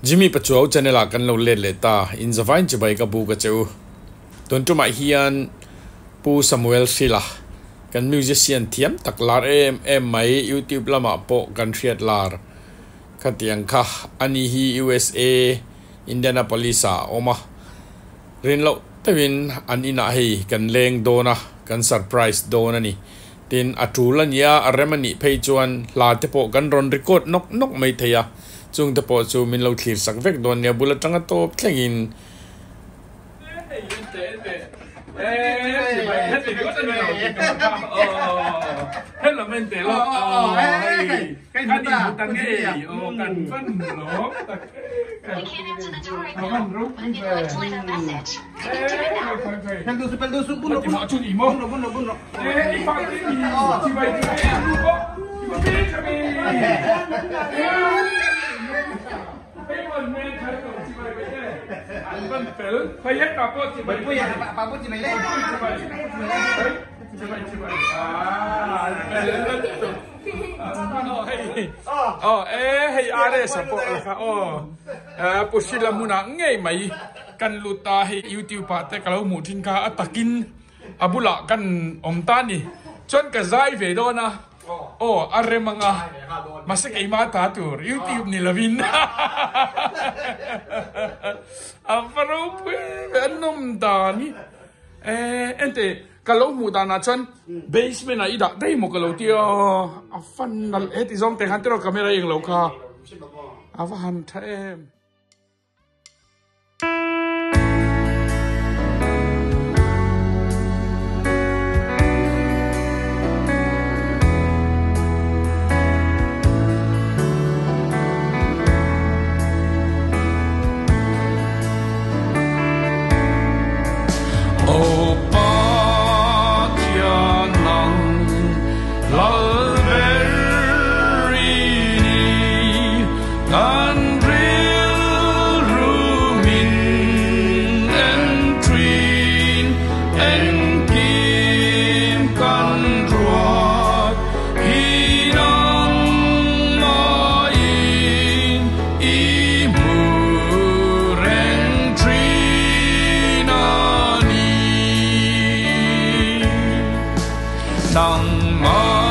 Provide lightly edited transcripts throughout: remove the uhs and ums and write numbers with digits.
Jimmy Pachuao channel a kan lo le leta in zavain chibai ka bu ka cheu tontu mai hian pu Samuel Sila kan musician thiam taklar em mai YouTube lama po kan riat lar khatiang kha ani hi USA Indianapolis a oma rin lo tawin an ina hi kan leng dona kan surprise dona ni tin atulan ya aremani phei chuan la te po kan ron record nok mai theya chung te po chu min lo thlir sak vek don ya bulat tanga top thlengin hello mente lo cái gì ta tăng cái cần phân nó Peldoso puno puno hey are support ka posila muna ngei mai kan luta hi YouTube pa te kalau mu thin ka atakin abula kan omtani chon ka zai ve do na are manga masik ai mata tur YouTube ni lavin afaro pe anom dani ente kalau muda na chon basement na ida dai mo kalau tio afan nal eti zong te hantero kamera yang lo kha avan them Swami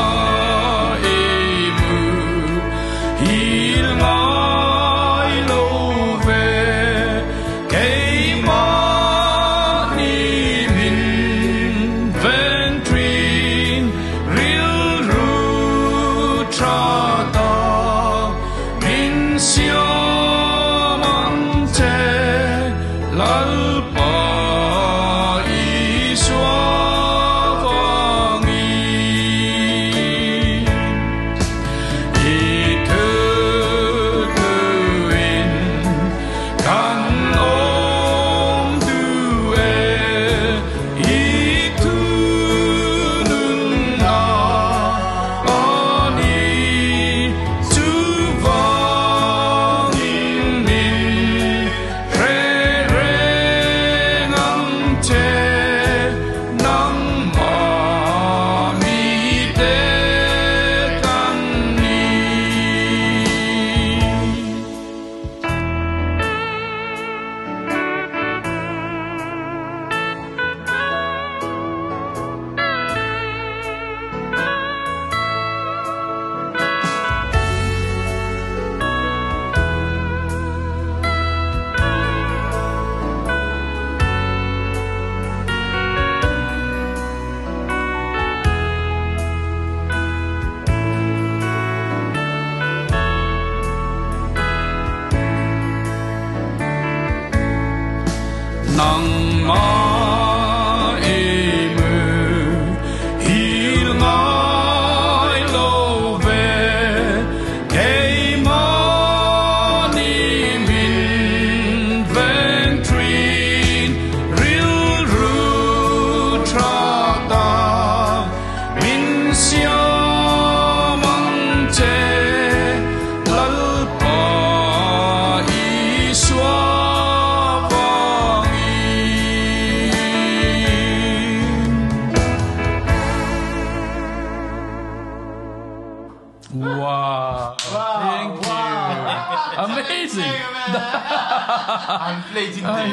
anh play chính gì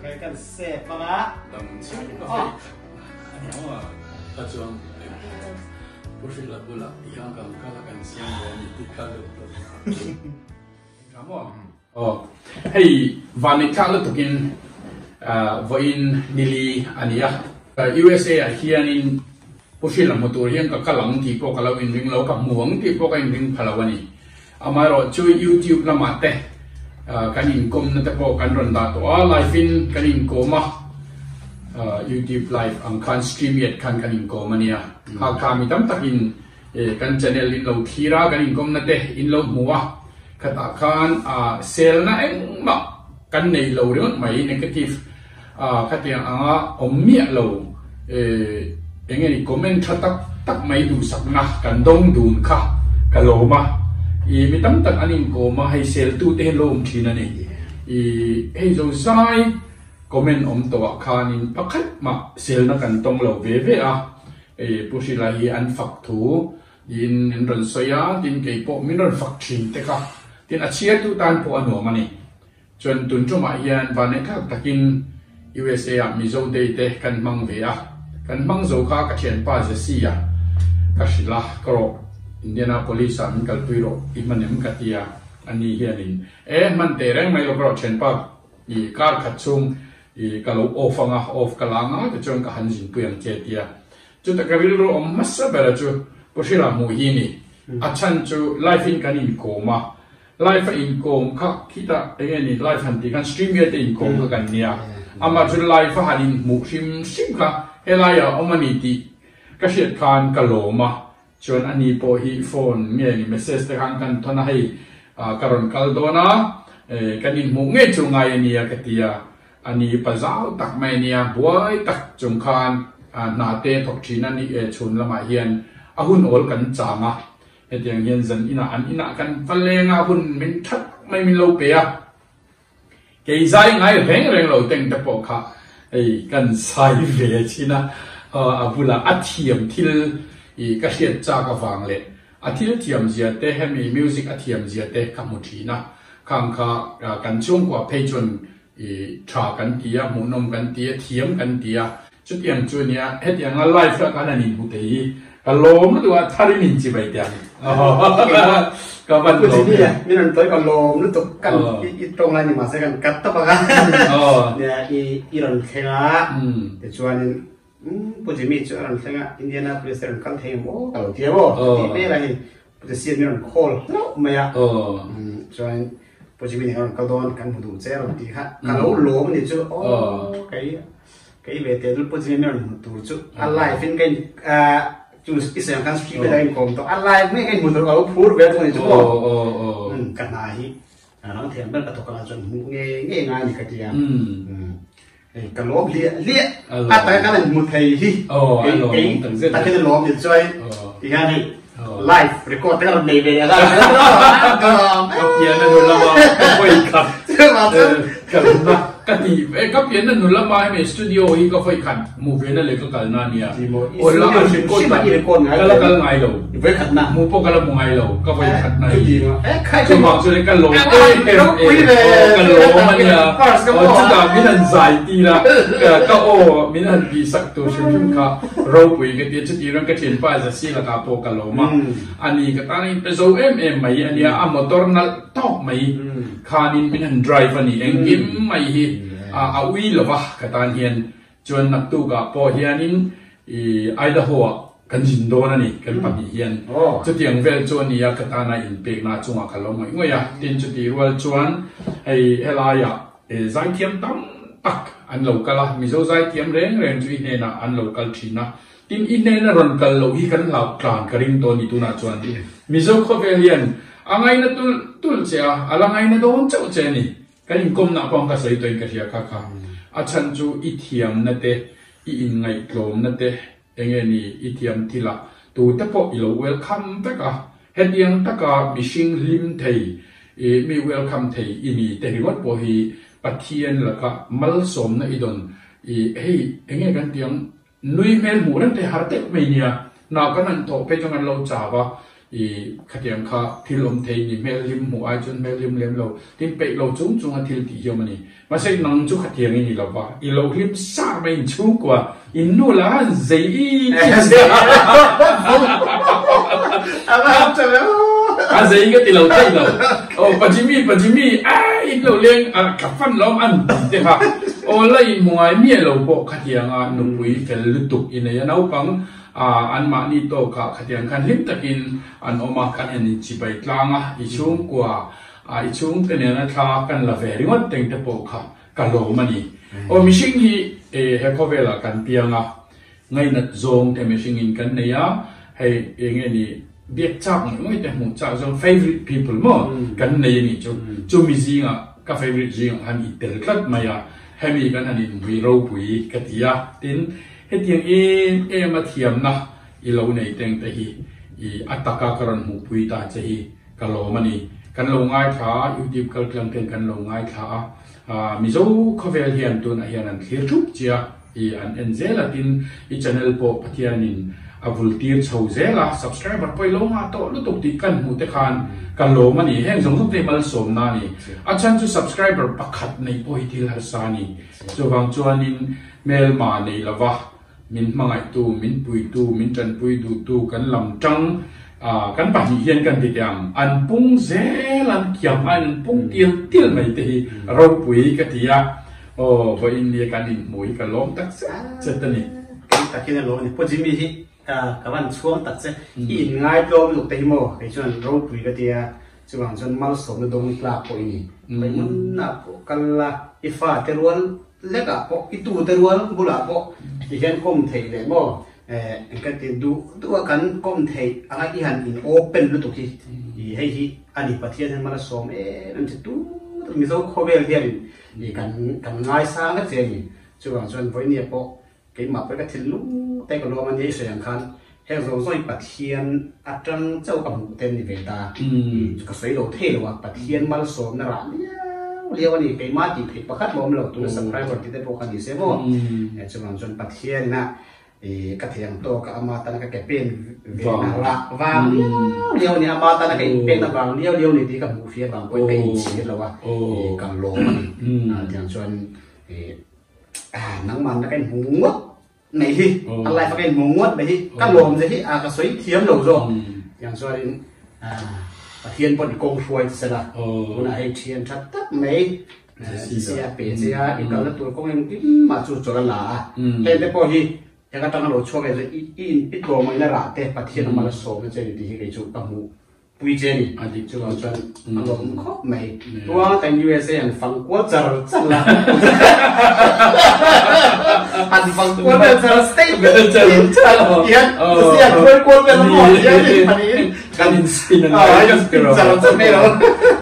cái cần xếp mà má làm sao có phải anh nói ta chọn bố sĩ là bố là yang cầm các cái cảnh xem về những cái khác được cảm ơn hay và những khác được in với Nili Ania USA hiện in bố sĩ là một tuổi hiện các lăng thì có các in ring lâu các muỗng thì có cái ring Palawani amaro chui YouTube là mát thế kanin kom na tapo kan ronda to live in kanin koma YouTube live ang kan stream yet kan kanin koma niya ha kami tam takin kan channel in lo thira kanin kom na te in lo muwa kata kan sel na eng ma kan nei lo ron mai negative katiang anga omia lo engeni comment tak mai du sakna kan dong dun kha kaloma mi tam tak anin ko ma hay sel tu te lom thina ni hey zo sai comment to khanin pakhat ma sel na kan tong lo ve ve a pusila hi an fak thu in ron soya tin ke po min ron fak thin te ka tin achia tu tan po ano mani chon tun chu ma hian va ne kha takin USA a mi zo de te kan mang ve a kan mang zo kha ka chen pa za si ya ka shila kro Indianapolis an kalpuiro imanem katia ani hianin man te reng mai lo bro chen pa I kar khatchung I kalo ofanga of kalanga te chong ka hanjin puyang chetia chu ta kavil ro massa bela chu poshira mu hini achan chu life in kanin koma life in kom kha kita engeni life han ti kan stream ye te in kom ka kan nia ama chu life hanin mu sim kha helaya omani ti ka shet khan kaloma chon ani po hi phone nge ni message te kan kan thona hai karon kaldona kanin mu nge chungai ni ya katia ani pazau tak mai nia buai tak chung khan na te thok thina ni chun lama hian ahun ol kan changa hetiang hian zan ina kan valenga hun min that mai min lo pe a ke zai ngai reng lo teng te po kha kan sai ve china abula athiam thil I ka hiat cha ka wang le athil thiam zia te hemi music athiam zia te kamuthina khang kha kan chung kwa pheichun I tha kan tia munom kan tia thiam kan tia chutiang chunia hetiang a live la kan ani bu te hi ka lom tu a thari min chi bai tiang ka ban lo mi nan toi ka lom nu to kan I tong la ni ma se kan kat ta pa ka ne I ron khenga te chuan puji mi chu ran thenga Indianapolis ran kan thei mo kal tiamo ti me la hi puji sian mi ran call no maya chuan puji mi ran ka don kan budu che ran ti kha ka lo lo ni chu kai ve te dul puji mi ran tu chu alive fin kai chu isem kan stream la in kom to alive me kai mudur ka phur ve to ni chu kan na hi nang thiam ben ka to ka chon nge nga ni ka ti ya cái lốp lia tại cái này một thầy hi cái lốp thì chơi thì cái này live record cái là này về ra cấp tiền là nụ lama quay khẩn cái gì cấp tiền là nụ lama hay studio hi có phải khẩn một viên là lấy cái cái nào nhỉ ôi là anh record mà cái là cái ngày đầu với khẩn nào một cái là một ngày đầu có phải khẩn này cái chứ mà cho nên cái lốp cái lốp mà nhỉ chúng ta mình ăn giải đi là cái ô mình ăn bị sắc tổ chúng ta rau quỷ cái tiền chút tiền cái tiền phải là xí là cái bộ cái lốp mà anh cái ta này bây giờ em mày anh à motor na top mày khanin mình ăn drive anh anh kim mày hi awi lova cái ta hiền chuan nạp tu cả po hianin Idaho kan jin do na ni kan pa hian chu tiang vel chuan ni ya kata na in pek na chunga khalom mai ngoya tin chu ti rual chuan ai helaya zai thiam tam tak an lo kala mi zo zai thiam reng chu ne na an lo kal thina tin in ne na ron kal lo hi kan lau tran karing to ni tu na chuan ni mi zo kho vel hian angai na tul chea alangai na don chau che ni kan kom na pong ka sei toin ka ria kha achan chu I thiam na te I in ngai tlom na te engeni I thiam thila tu te po I lo welcome taka hediang taka mishing lim thei mi welcome thei ini te riwat po hi pathian laka mal som na idon hei enge kan tiang nui mel mu ran te har te mai nia na kan an tho pe jong an lo chawa ขัดยังข้าที่ลมเทนี่เมลิมหัวจนเมลิมเลี้ยมเราที่เปเราจุ้งจุ้งที่ที่เดียวมันนี่มาใช่นังจุขัดยังนี่เราว่าอีเราลิมซาไม่ชุ่มกว่าอินนู่นละเจีอะไรจะแล้วเจีก็ที่เราเที่ยวโอ้ปัจจิมีอินเราเลี้ยงขับฟันล้อมอันเด็กค่ะโอ้เลยมวยเมียเราบอกขัดยังนุ่มปุยแค่ลุตุกอินเนี่ยน้าปังอันมานี่โตค่ะขัดยังคันลิมตะกินอันออกมาคันเห็นจีบตลางอีชุ่มกว่าอีชุ่มกันเนี่ยนะทากันละเวริงวัดเต็งตะโปค่ะกันโลมันนี่โอ้มิชิงฮีเฮพอเวลากันเปียงไงนัดจงแต่มิชิงอินกันเนี่ยให้เองนี่เบียดจับไม่แต่หมู่จับจง favorite people มั้งกันเนี่ยนี่จูมิซิงกับ favorite จิงฮันอีเตลคลัดมาให้มีกันฮันอีวิโรปุยกัตยาตินเฮียงมาเทียมนะอีเราในเต็งแต่ฮีอัตตะการันหูปุยตาจะฮีกันโลมันนี่กันลงง่ายขาอยู่ดีกันกลางเป็นกันลงง่ายขามิโซเขาเวลเฮียนตัวนั้นเฮียนันเขียนทุกเจียอันเอ็นเซลตินchannel โปพัทยานินวุลตีร์ชาวเซล subscriber ไปลงมาโตลุตุกติกันหูเตคันกันโลมันนี่แห่งสงสุเตมัลสมนานี่อาจารย์จู subscriber ปักขัดในโพยที่ลาสานีจวงจวนนินเมลมาในละวะมินมังไอตูมินปุยตูมินจันปุยตูกันลำจังกันปัจจุบันกันติดยังอันปุ่งเซลันเขียมอันปุ่งเตียลไม่ตีเราปุยกันที่ยาโอ้พออินเดียกันอินมวยกันล้มตักเสร็จนี่ตักกินล้มนี่พอจิมีที่กับวันช่วงตักเสร็จอินง่ายล้มลูกเตยโม่ไอ้ชวนเราปุยกันที่ยาช่วงชวนมาสมในดงกลาปุยไปมันน่ะกันละอีฟ้าเตรวนเล็กอ่ะพออีตูเตรวนบุหรี่พอที่เห็นคมเทยเลยโม่กันติดดูตัวกันก้มเทอะไรที่หันอินโอเปนรู้ตุกี้ให้ที่อันนี้ประเทศนั้นมาสมนั่นจะดูมีโซ่โคเวลเดียนนี่กันง่ายสร้างก็เจนี่ช่วงส่วนพวกนี้พอเกี่ยมาไปก็ทิ้งลูกแต่ก็รวมมันยี่สิบอย่างคันแห่งเราส่วนประเทศอัตรังเจ้ากับเต็มนิเวศก็สวยโลเทลว่าประเทศมาสมนั่นแหละเรียกว่านี่เกี่ยมาที่ผิดประคัดลมเราตัวสัมภาระที่ได้พวกกันดีเสียบ่ช่วงส่วนประเทศนะกระเทียมโตกับอามาตานักแกเป็นเวนาละวางเลี้ยวเนี่ยอามาตานักแกเป็นตะวางเลี้ยวนี่ที่กับมูเฟียบางคนเป็นชีสแล้วว่ากันโลมันอย่างส่วนนังมันนักแกหมูงดในที่อะไรนักแกหมูงดในที่กันโลมในที่กระสุยเทียมโลโซอย่างส่วนเทียนปนกงฟวยสละคนไอเทียนชัดตัดไหมเสียเปเสียอีกแล้วตัวกงยังมาจู่โจรละแต่พอที่ยังก็ต้องเราช่วยกันเลยอินปิดตัวมันน่ารักแต่ประเทศมันละโซ่มันจะดีที่จุดตั้งหูปุยเจนี่อันที่จุดเราจะอารมณ์ครบไหมตัวแต่ USA อย่างฟังกัวจร์จังละอันฟังกัวจร์สเต็กจร์ยันเสียกัวเป็นหมดยันอันนี้กันสปินอะไรกันสปินจร์จะไม่รู้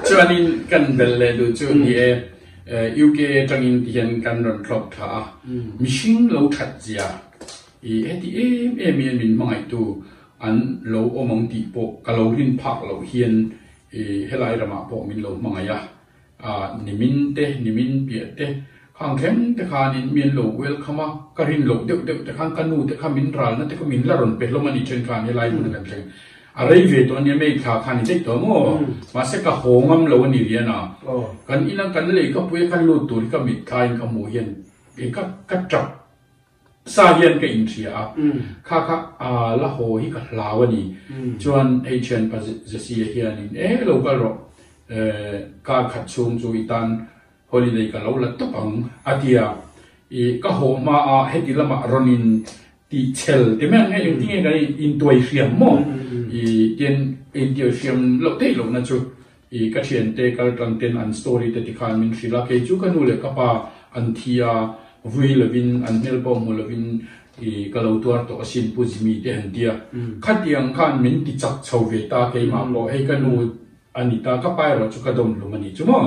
ชวนนี้กันเบลเลดูชวนนี้UK จังอินที่เห็นกันรอนครบท่ามิชิงเราขัดเสียที่มีมินมังไอตูอันเราอมังตีโปกะเราลินพักเราเฮียนเฮลัยระมาโปมินเรามังไอยนิมินเตนิมินเปียเตข้างเข้มแต่ข้านิมินเราเวลเข้ามาการินเราเด็กแต่ข้างกันูแต่ข้ามินรัลนั่นแต่ข้ามินลารอนเป็ดเรามันอีเช่นกันเฮลัยมันกันเลยอะไรเวทตัวนี้ไม่ขาขันเด็กตัวโม่มาเสกะโหงมเราวันนี้เรียนกันอีนั่งกันเลยก็ปุยกันลูตุลก็มิดทายก็มูเฮียนก็จับสาเหตุก็อินเดียข้าละโหฮิกลาวนี่จวนไอเชนปัจจุบันเฮียนี่เราก็รอการขัดชงจูอิตันฮอลิเดย์กันเราละตบังอาทิตย์ก็โหมาเฮติละมารอนินที่เชลแต่แม่เนี่ยยังที่ไงกันอินตัวเชียมมั่งเตียนอินตัวเชียมเราเตะเรานะจูก็เชียนเตะกันตั้งเต็นอันสตอรี่แต่ที่ข้ามินศิลาเกจูกันนู่นเลยก็ป่าอันที่วุยเลวินอันเฮลบอมเลวินก็เราตัวตัวสินปุจิมีเดียนเดียขัดยังขันมินติจักชาวเวตาเกมาโปให้กันนู่อันนี้ตาก็ไปเราจุกดมลุมันนี่จุมั้ง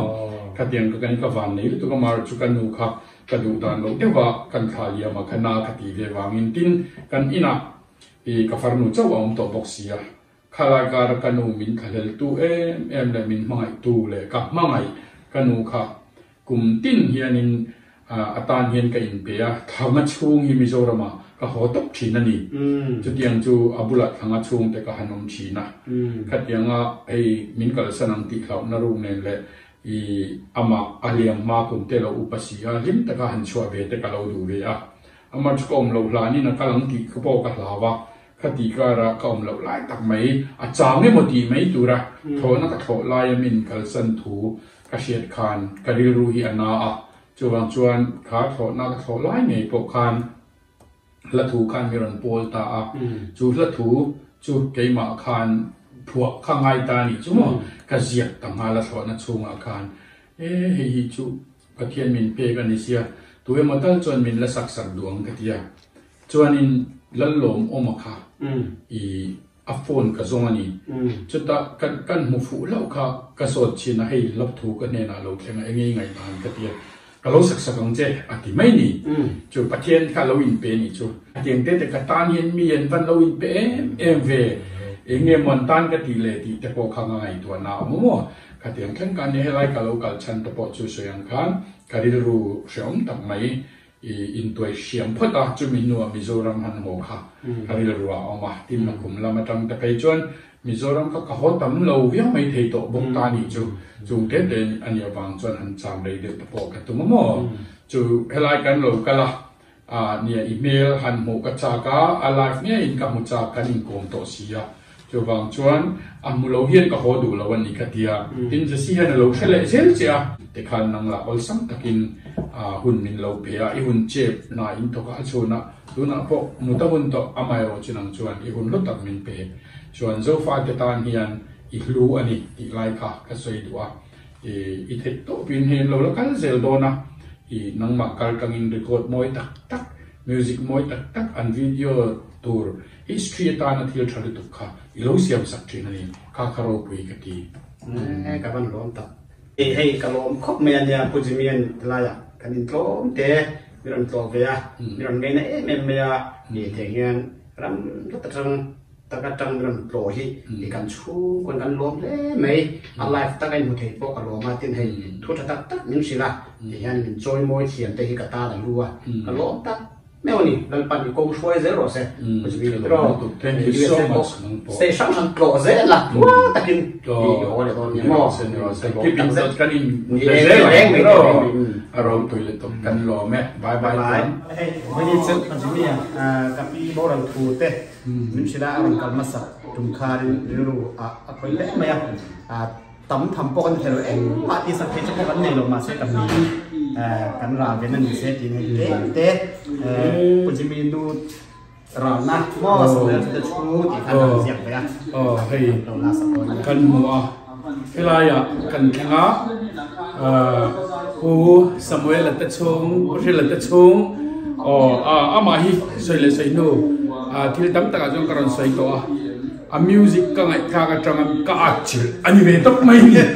ขัดยังก็กันก็วันนี้ตัวก็มาจุกันนู่ค่ะกันดูตานเราเดี๋ยวว่ากันขายมาขนาขัดที่เรียกว่ามินตินกันอินะก็ฟาร์นูเจ้าว่าอมตัวบ็อกซี่ข้าราชการกันนู่มินขัดเลตู้เลยมินไม่ตู้เลยกับไม่กันนู่ค่ะกลุ่มตินเฮียนินอาตานเฮียนกับอินเปียทำมาช่วงฮิมิโซรามาก็ ก็หัวตกชีนั่นนี่จุดยังจูอาบุลัดทางช่วงแต่ก็หันนมชีนะขัดยังไอ้มินกัลสนังติเขานรุ่งเนี่ยแหละอีอามาอาเลียงมาคุนเตลอุปสีอาลิมแต่ก็หันชัวเวแต่ก็เราดูเวียอามาจุกอมเราลานี่นะก็หลังติเขาบอกกับลาวะคดีการะก็อมเราไล่ตักไหมอาจารย์ไม่หมดดีไหมตัวละโทนักโทลายมินกัลสันทูกเชียดคานกริรูฮีอานาจวนจวนขาโทนักโทลายไงปกคานละถูคานมีรันโพลตาจูละถูจูเกยมาคานพวกข้างไงตานี่จูมั้งกเสียต่างหากละโทนักชูงอาคานเฮ้ยจูกระเทียนมินเปกันนิเสียตัวมันตั้งจวนมินละสักดวงกระเทียจวนนินละลมอมาค่ะอีอัฟโฟนกระทรวงนี้จุดตะกันหูฟูแล้วค่ะกระสดชินะให้รับถูกกันเนี่ยนะเราแค่ไงไงทางกระเทียก็เราสักกังเจอธิไม่นี่จูประเทศข้าเราอินเป็นนี่จูเตียงเตะกระตานเย็นมีเย็นวันเราอินเป็นเวเงี้ยมันตันกระตีเลยที่แต่พอข้างไงตัวหนาวมั่วกระเตียงแข่งกันเนี่ยไรก็เราการชันแต่พอจูเสียงกันกระดิรู้เสียงตักไม่อินตัวเสียงพุทธะจูมินัวมิโซรัมฮันโมค่ะกระดิรู้ว่าเอามาที่นักคุมเรามาตั้งแต่ไปจนมิโซรัมก็ขอตั้มเราเวียงไม่เทโตบงตานี่จูเด็ดเด่นอันนี้บางจนหันจำเลยเด็ดพอกันตัวมั่วจูให้รายกันเราก็ละเนี่ยอีเมลหันโมกจาก็อะไรเนี่ยอินกับมุจากกันอินโกงโตเสียจูบางจวนมุเราเฮียนก็ขอดูเราวันนี้กันเดียอินจะเสียนเราเฉลยเสียเสียแต่ขันนังละอลสังตะกินหุ่นมินเราเปียอีหุ่นเจ็บน่าอินตกอาชนะดูนะพวกมุตะหุ่นตกอามายโรจินังจวนอีหุ่นลดตักมินเปียชวนโซฟาเกตานเฮียนอีลูอันนี้อีไลค่ะก็สวยดูอ่ะอีเทโตปินเห็นเราแล้วกันเซลโดนะอีนังมักการกังอินรีคอร์ดมวยตักมิวสิกมวยตักอันวิดีโอตัวฮิสตรีตานาที่เราทำตุกค่ะอีโลเซียมสักทีนั่นเองข้าคารปุยกันทีกับมันล้อมตักให้กระล้อมครบเมียนเนี่ยปุจิเมียนลายกันอินล้อมเตะมีรันตัวเวียมีรันเมนเอเมนเมียนี่เทียนรำรัตจังตะกัจังรันโปรฮีอีกันชูคนกันล้อมเลยไหมอะไรตะกันมุทิพวกกันล้อมมาทิ้งให้ทุกตักนิ่งสิละที่ยันจอยมวยเทียนเตะให้กตาดังรัวกันล้อมตักแม่วันนี้เราปั่นกงช่วยเซโร่เซ่มันจะมีเราเซชั่นมันโกรธเซ่ละว้าตะกินอีกโอ้เลยตอนนี้มั่วที่เป็นตัดกันอินเล่แรงไม่รู้อารมณ์ตัวเล็กตกันรอแม่บายวันนี้เซ็ตมันจะมีกับอีโบราณทูเต้มันชิดาอารมณ์กันมาสักจุ่มคาริรู้คนเล็กไหมตั้มทำปกติเราเองปฏิสัมพันธ์เฉพาะกันในลงมาเช่นกับนี้กันราเวนันเซตินเตะปุจิมีดูรานะมอสเลยจะชูที่ขันเสียงไปอ่ะเฮ้ยกันหัวเวลาอ่ะกันแข่งผู้สมัยละตะชงผู้ที่ละตะชงมาฮิสวยเลยสวยโน่ที่ตั้มตะการจงกระรอนสวยตัวมิวสิกก็ไงข้าก็จังก็อัดจิลอันนี้เวทไม่เนี่ย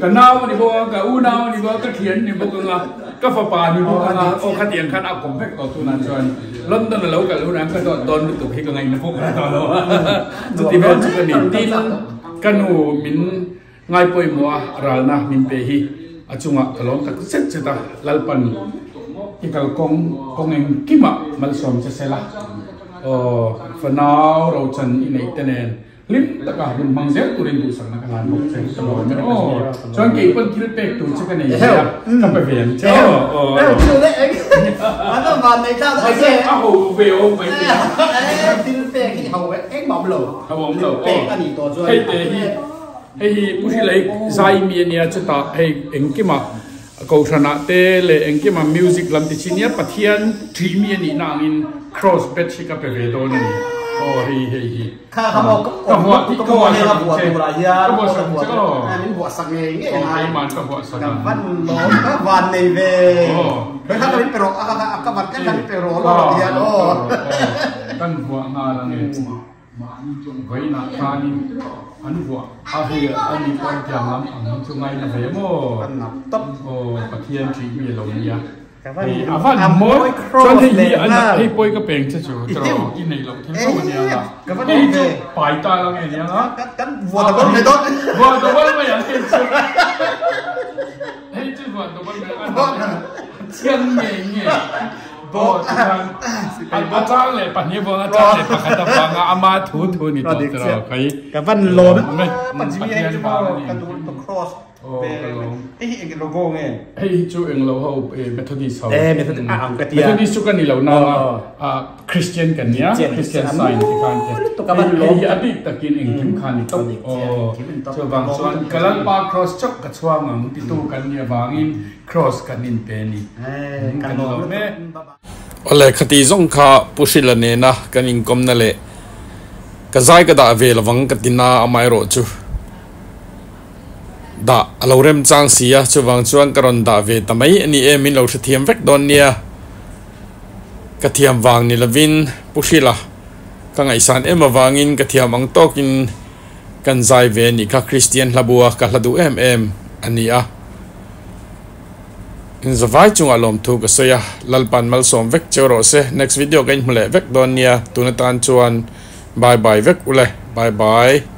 ก็น้าวนี่บอกก็น้าวนี่บอกก็เขียนนี่บอกว่าก็ฟ้าป่านี่บอกว่าขัดเตียงขัดอาคมแพ็กต่อทุนันชวนลอนดอนเราก็รู้นะก็โดนตุกให้ก็ไงนะพวกเราเราจุดที่เป็นจุดนี้ตีนกันหูมินง่ายป่วยมัวรัลนะมินเปฮีอาจุงะกลองตักเซ็ตเสร็จลัลปันอีกกงเองกิมะมันสมเสร็จละฝนาวเราจันอินไอเตเนนลิมตะการุนมังเซลตุรินดูสังนักงานบอกเซลตลอดเนี่ยจนกี่คนคิดเป็กตัวชิกันเนี่ยก็ไปเวียนเจ้าคิดเลยมันต้องวันในเจ้าไอ้เจ้าโอ้โหเวลไปคิดเป็กที่เขาเอ็กบอมโลเป็กอันนี้ตัวช่วยให้ผู้ที่เลยใจมีเนี่ยจะตัดให้เอ็งกิมากูชนะเตเลยเอ็งกิมามิวสิกลำติชิเนี่ยปัทยันทีมีนี่นางอินcross bet ชิกับเวโดนั่นโอ้เฮ้ยข้าเขาบอกก็หัวที่ก็หัวเนี่ยหัวตัวอะไรยาก็หัวสักก็นี่หัวสักเองไงมันก็หัวสักกับวันล้อมกับวันในเวเฮ้ยถ้าเราไม่ไปรอกับวันแค่เราไม่ไปรอเราเดียวโอ้กันหัวงานอะไรไว้หน้าทานี่อันหัวอาเฮียอันนี้ก็จะทำอันช่วงไงนะเฮ้ยโม่ต๊บโอ้ปัทยันทีมีลงเนี่ยอามวยจนที่อันนั้นให้ป่วยก็เป็นเช่นจู่ตลอดกินในหลงที่เขาเนี่ยละไอ้จุดปลายตาเราเนี่ยนะกันวัวตะวันไม่ต้นวัวตะวันไม่อยากเห็นสุดไอ้จุดวัวตะวันไม่อันนั้นเชียงเงี้ย Oh, ajar le pani bong ajar le pakata bang ama thu ni to tro kai. Kapan lom. Pajimi ai tu kan tu cross. Cái logo nghe. Hey chú anh lâu hậu Methodist hậu. Methodist cái tia. Methodist chú cái này lâu nào Christian cái nhá. Christian sign thì kan thế. Tụi các lâu ya đi ta kinh anh kim kan đi tụi. Cho vàng xuân cái lần ba cross chốc cái chuang ang ti tu kan nhà vàng in cross kan in penny. Kan lâu mẹ. Ole khati zong kha pushila ne na kan income na le. Ka zai ka da ve lawang ka tina amai ro chu. Da alorem chang sia chuwang chuan karon da ve tamai ani emin lo thiam vek don nia ka thiam wang ni lavin pushila ka ngai san em awangin ka thiam ang tokin kan zai ve ni ka Christian labua ka hladu em ania in zawai chunga lom thu ka soya lalpan mal som vek chero se next video kain mule vek don nia tunatan chuan bye bye vek ule bye bye